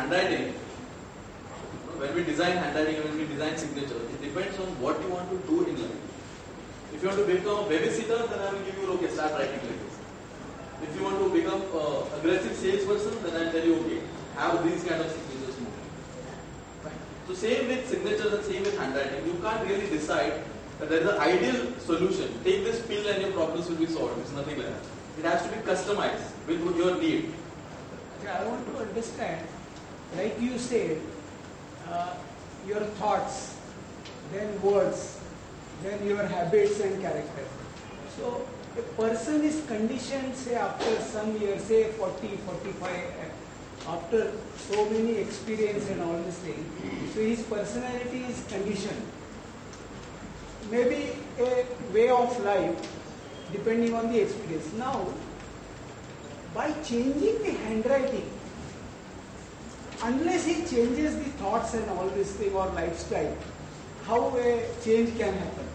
handwriting, when we design handwriting and when we design signature, it depends on what you want to do in life. If you want to become a babysitter, then I will give you, okay, start writing like this. If you want to become an aggressive salesperson, then I will tell you, okay, have these kind of signatures more. So same with signatures and same with handwriting. You can't really decide that there is an ideal solution. Take this pill and your problems will be solved. It's nothing like that. It has to be customized with your need. I want to understand, like you said, your thoughts, then words, then your habits and character. So a person is conditioned, say after some years, say 40, 45, after so many experience and all this thing, so his personality is conditioned. Maybe a way of life depending on the experience. Now, by changing the handwriting, unless he changes the thoughts and all this thing or lifestyle, how a change can happen?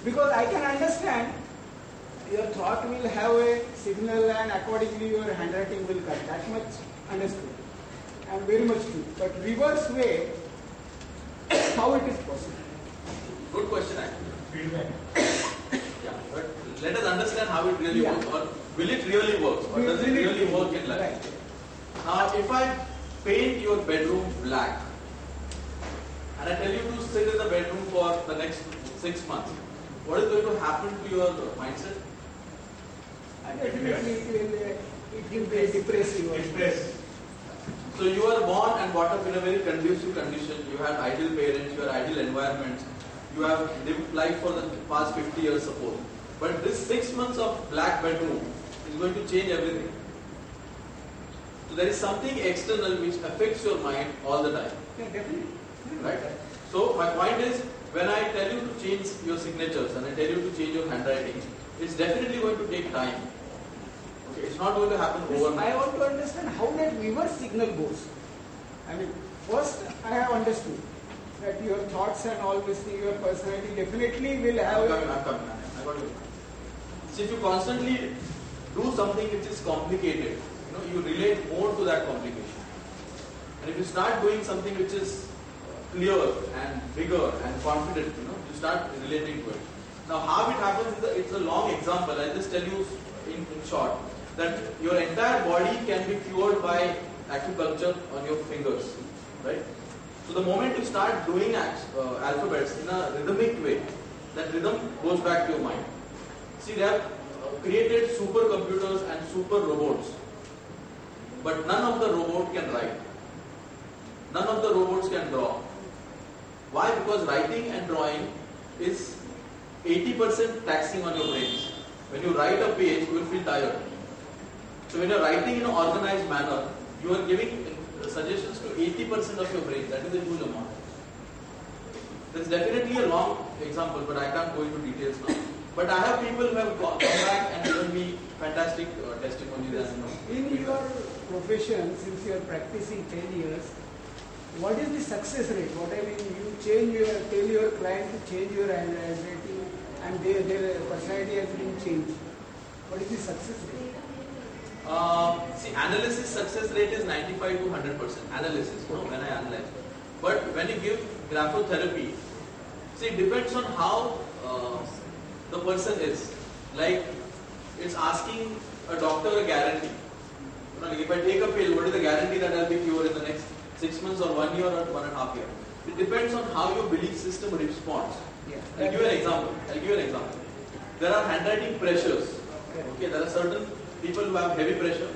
Because I can understand your thought will have a signal and accordingly your handwriting will cut. That much understood and very much true. But reverse way, how it is possible? Good question actually. Feedback. Yeah, but let us understand how it really works, or will it really work, or does it really work in life? Right. Now, if I paint your bedroom black and I tell you to sit in the bedroom for the next 6 months, what is going to happen to your mindset? Definitely it will be depressive. So you are born and brought up in a very conducive condition. You had ideal parents, you had ideal environments. You have lived life for the past 50 years, suppose. But this 6 months of black bedroom is going to change everything. So there is something external which affects your mind all the time. Yeah, definitely. Right? So my point is, when I tell you to change your signatures and I tell you to change your handwriting, it's definitely going to take time. Okay, it's not going to happen overnight. I want to understand how that reverse signal goes. I mean, first I have understood that your thoughts and all this thing, your personality definitely will have. I'm coming. I got you. See, if you constantly do something which is complicated, you relate more to that complication. And if you start doing something which is clear and bigger and confident, you start relating to it. Now, how it happens is it's a long example. I'll just tell you in short that your entire body can be cured by acupuncture on your fingers, right? So the moment you start doing alphabets in a rhythmic way, that rhythm goes back to your mind. See, they have created supercomputers and super robots, but none of the robot can write. None of the robots can draw. Why? Because writing and drawing is 80% taxing on your brains. When you write a page, you will feel tired. So when you are writing in an organized manner, you are giving suggestions to 80% of your brain. That is a huge amount. There is definitely a long example, but I can't go into details now. But I have people who have come back and given me fantastic testimonies. In your profession, since you are practicing 10 years, what is the success rate? What I mean, you tell your client to change your handwriting and their personality has been changed. What is the success rate? See, analysis success rate is 95 to 100%. Analysis, when I analyze. But when you give graphotherapy, see, it depends on how the person is. Like, it's asking a doctor a guarantee. Like if I take a pill, what is the guarantee that I'll be cured in the next 6 months or 1 year or 1.5 years? It depends on how your belief system responds. I'll give you an example. There are handwriting pressures. Okay, there are certain people who have heavy pressure.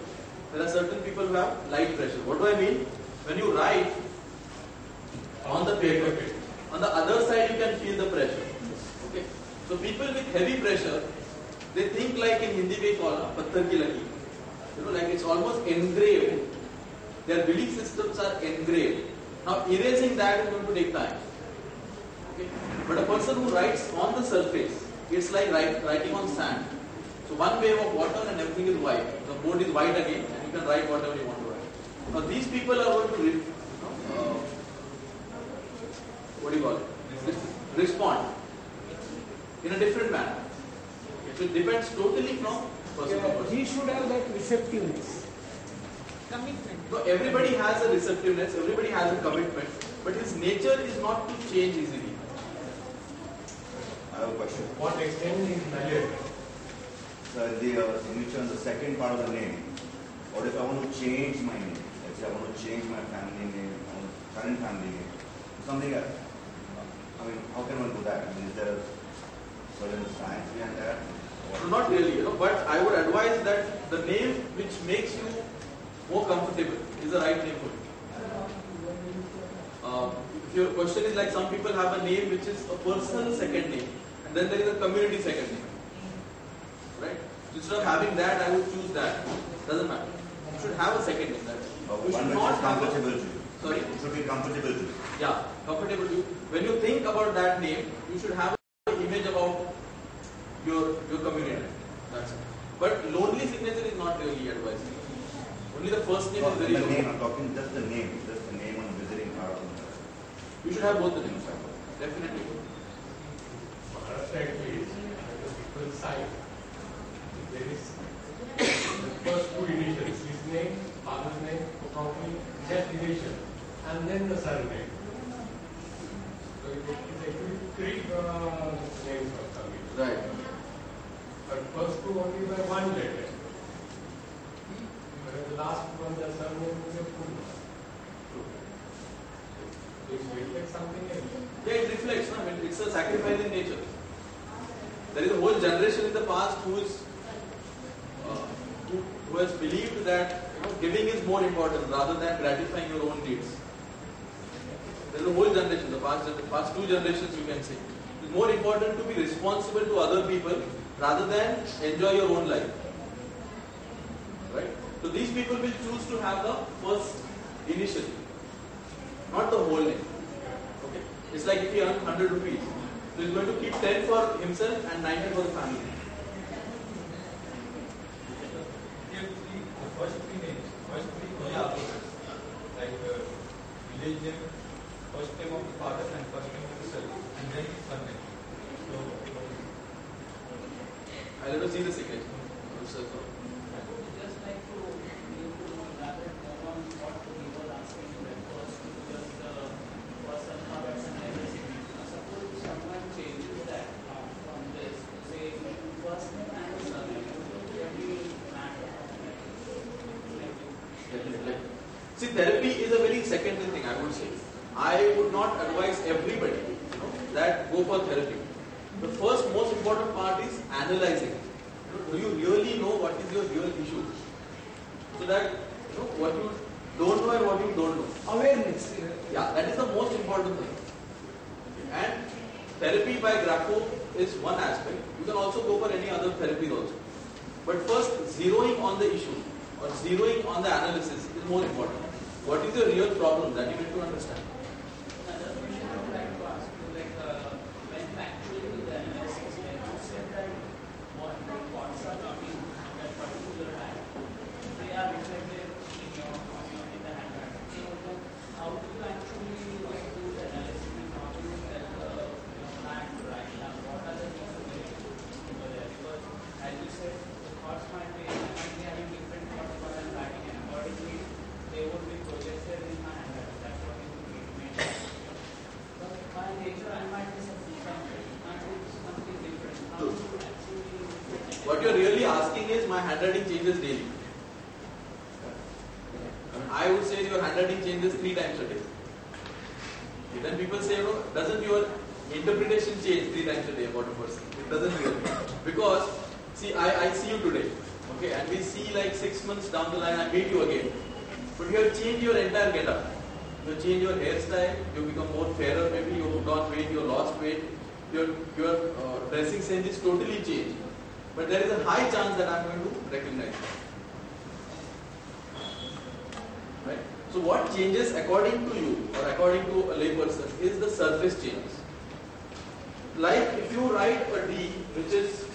There are certain people who have light pressure. What do I mean? When you write on the paper, on the other side you can feel the pressure. Okay. So people with heavy pressure, they think like in Hindi we call patthar ki laki. Like it's almost engraved. Their belief systems are engraved. Now erasing that is going to take time. Okay. But a person who writes on the surface, it's like writing on sand. So one wave of water and everything is white. The board is white again and you can write whatever you want to write. Now these people are going to respond in a different manner. So it depends totally from person to person. He should have that receptiveness. commitment. So everybody has a receptiveness, everybody has a commitment, but his nature is not to change easily. I have a question. What extent is valid? So the signature on the second part of the name. What if I want to change my name? Let's say I want to change my family name, my current family name, something else. I mean, how can one do that? I mean, is there a certain science behind that? So not really, but I would advise that the name which makes you more comfortable is the right name for you. If your question is like some people have a name which is a personal second name, and then there is a community second name, right? Instead of having that, I would choose that. Doesn't matter. You should have a second name. That you One should which not is have comfortable to you. Sorry. It should be comfortable to you. Yeah, comfortable to you. When you think about that name, you should have an image about your community. That's it. But lonely signature is not really advised. Only the first name is very The name, low. I'm talking just the name on the visiting card. You should have both the names. Definitely. Maharashtra is the equal side. There is the first two initials, his name, father's name, probably just initial, and then the surname. So it is actually three names are coming. Right. But first two only by one letter. But the last one, the surname is a full one. It reflects something else. Yeah, it reflects. No? I mean, it's a sacrificing nature. There is a whole generation in the past who has believed that giving is more important rather than gratifying your own needs. There is a whole generation, the past two generations you can say. It's more important to be responsible to other people rather than enjoy your own life. Right? So these people will choose to have the first initial, not the whole name. Okay? It's like if he earns 100 rupees, so he's going to keep 10 for himself and 90 for the family. The first three names, first three only alphabets, like village name, first name of the father and first name of the son, and then surname. So, I'll let you see the signature. Just like to elaborate more on what he was asking refers to just the first alphabets and everything. Suppose someone changes that from this, say first name and the surname, would really matter? Definitely. See, therapy is a very secondary thing, I would say. I would not advise everybody that go for therapy. The first most important part is analyzing. Do you really know what is your real issue? So that what you don't know and what you don't know. Awareness. Yeah, that is the most important thing. And therapy by Grapho is one aspect. You can also go for any other therapies also. But first, zeroing on the issue or zeroing on the analysis is more important. What is your real problem that you need to understand? Another question I would like to ask you, like when you actually do the analysis, when you said that what the thoughts are coming at that particular time, they are reflected in the handwriting. So then how do you actually do the analysis and how do you tell the client to write down? What are the things to make over there? Because as you said, the thoughts might be having different thoughts while I'm writing, and accordingly they would be projected in my handwriting. That's what it would mean. But by nature, I might be something different. How do you actually? What you are really asking is my handwriting changes daily. I would say your handwriting changes 3 times a day. Then people say, doesn't your interpretation change 3 times a day about a person? It doesn't really. Because, see, I see you today, okay, and we see like 6 months down the line, I meet you again. But you have changed your entire get-up. You have changed your hairstyle, you become more fairer, maybe you have lost weight, you have lost weight, your dressing sense is totally changed. But there is a high chance that I am going to recognize you. Right? So what changes according to you or according to a layperson is the surface changes. Like if you write a D which is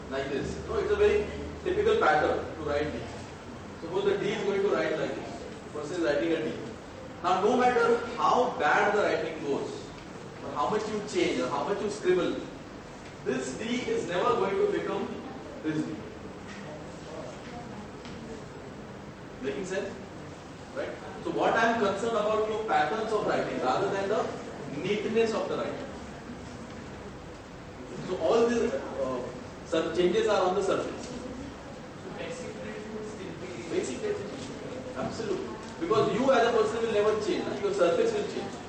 like this, it's a very typical pattern to write D. Suppose the D is going to write like this versus writing a D. Now no matter how bad the writing goes, or how much you change or how much you scribble, this D is never going to become this D. Making sense? Right? So what I am concerned about your patterns of writing rather than the neatness of the writing. So all these changes are on the surface. So basic traits will still be Basic traits, absolutely. Because you as a person will never change. Your surface will change.